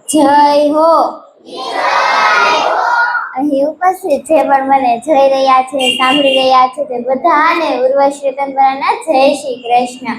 જય હો અહીં ઉપસ્થિત જે પણ મને જોઈ રહ્યા છે, સાંભળી રહ્યા છે તે બધાને ઉર્વશી રતનપરાના જય શ્રી કૃષ્ણ।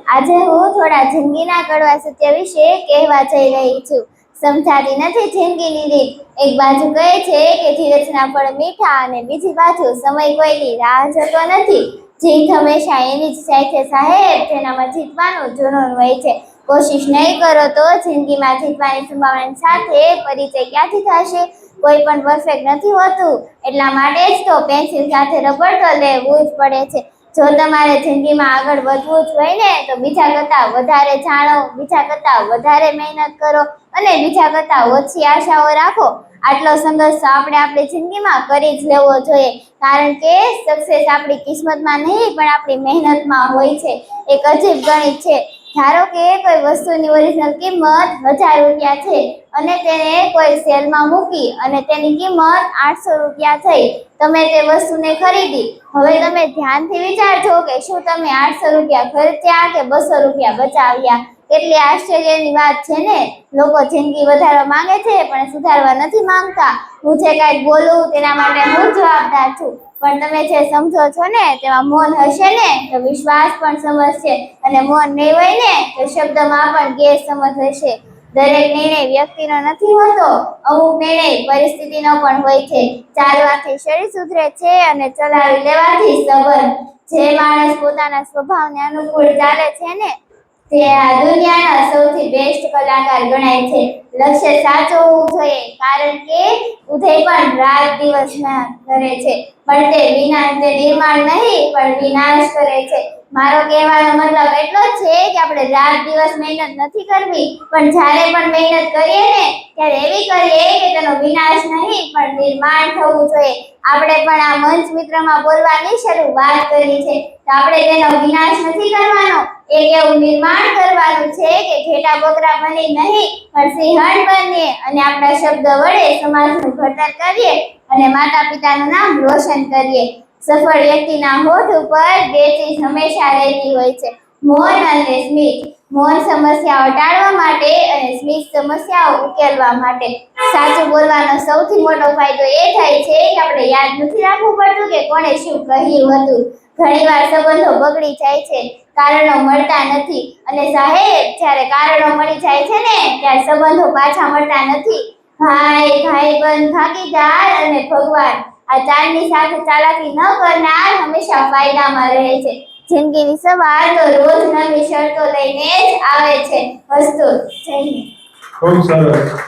આજે હું થોડા જિંદગીના કડવા સત્ય વિશે કહેવા જઈ રહી છું। સમજાતી નથી જિંદગીની રીત। એક બાજુ કહે છે કે ધીરજના ફળ મીઠા અને બીજી બાજુ સમય કોઈની રાહ જોતો નથી। જીત હંમેશા એની જ થાય છે સાહેબ જેનામાં જીતવાનું જુનૂન હોય છે। કોશિશ નહીં કરો તો જિંદગીમાં જીતવાની સંભાવના સાથે પરિચય ક્યાંથી થશે? કોઈ પણ પરફેક્ટ નથી હોતું, એટલા માટે જ તો પેન્સિલ સાથે રબર તો લેવું જ પડે છે। જો તમારે જિંદગીમાં આગળ વધવું જ હોય ને તો બીજા કરતાં વધારે જાણો, બીજા કરતાં વધારે મહેનત કરો અને બીજા કરતાં ઓછી આશાઓ રાખો। આટલો સંઘર્ષ આપણે આપણી જિંદગીમાં કરી જ લેવો જોઈએ, કારણ કે સક્સેસ આપણી કિસ્મતમાં નહીં પણ આપણી મહેનતમાં હોય છે। એક અજીબ ગણિત છે। ધારો કે કોઈ વસ્તુની ઓરિજિનલ કિંમત 1000 રૂપિયા છે અને તેને કોઈ સેલમાં મૂકી અને તેની કિંમત 800 રૂપિયા થઈ। તમે તે વસ્તુને ખરીદી। હવે તમે ધ્યાનથી વિચારજો કે શું તમે 800 રૂપિયા ખર્ચ્યા કે 200 રૂપિયા બચાવ્યા? કેટલી આશ્ચર્યની વાત છે ને! લોકો જિંદગી વધારવા માંગે છે પણ સુધારવા નથી માંગતા। હું જે કાંઈક બોલું તેના માટે હું જવાબદાર છું, પણ તમે જે સમજો છો ને તેમાં મૌન હશે ને તો વિશ્વાસ પણ સમજશે, અને મૌન નહીં હોય ને તો શબ્દમાં પણ ગેરસમજ હશે। દરેક નિર્ણય વ્યક્તિનો નથી હોતો, અમુક નિર્ણય પરિસ્થિતિનો પણ હોય છે। ચાલવાથી શરીર સુધરે છે અને ચલાવી લેવાથી સંબંધ। જે માણસ પોતાના સ્વભાવને અનુકૂળ ચાલે છે ને તે આ દુનિયાના સૌથી બેસ્ટ કલાકાર ગણાય છે। લક્ષ્ય સાચું હોવું જોઈએ, કારણ કે ઉદય પણ રાત દિવસના કરે છે, પણ તે નિર્માણ નહીં પણ વિનાશ કરે છે। મારો કહેવાનો મતલબ એટલો જ છે કે આપણે રાત દિવસ મહેનત નથી કરવી, પણ જ્યારે પણ મહેનત કરીએ ને ત્યારે એવી કરીએ કે તેનો વિનાશ નહીં પણ નિર્માણ થવું જોઈએ। આપણે પણ આ મંચ મિત્રમાં બોલવાની શરૂઆત કરી છે તો આપણે તેનો વિનાશ નથી કરવાનો, એક એવું નિર્માણ કરવાનું છે કે ઘેટા બકરા બની નહીં પણ સિંહણ બનીએ અને આપણા શબ્દ વડે સમાજનું ઘડતર કરીએ અને માતા પિતાનું નામ રોશન કરીએ। સફળ વ્યક્તિના હોઠ ઉપર બે ચીજ હંમેશા રહેતી હોય છે, મૌન અને સ્મિત। મૌન સમસ્યાઓ ટાળવા માટે અને સ્મિત સમસ્યાઓ ઉકેલવા માટે। સાચું બોલવાનો સૌથી મોટો ફાયદો એ થાય છે કે આપણે યાદ નથી રાખવું પડતું કે કોણે શું કહ્યું હતું। ઘણીવાર સંબંધો બગડી જાય છે, કારણો મળતા નથી, અને સાહેબ જ્યારે કારણો મળી જાય છે ને ત્યારે સંબંધો પાછા મળતા નથી। ભાઈ, ભાઈબંધ, ભાગીદાર અને ભગવાન, આ ચારની સાથે ચાલાકી ન કરનાર હંમેશા ફાયદામાં રહે છે। જિંદગીની સવાર તો રોજ નવી શરતો લઈને જ આવે છે। વસ્તુ જય હિન્દ। ખૂબ સરસ।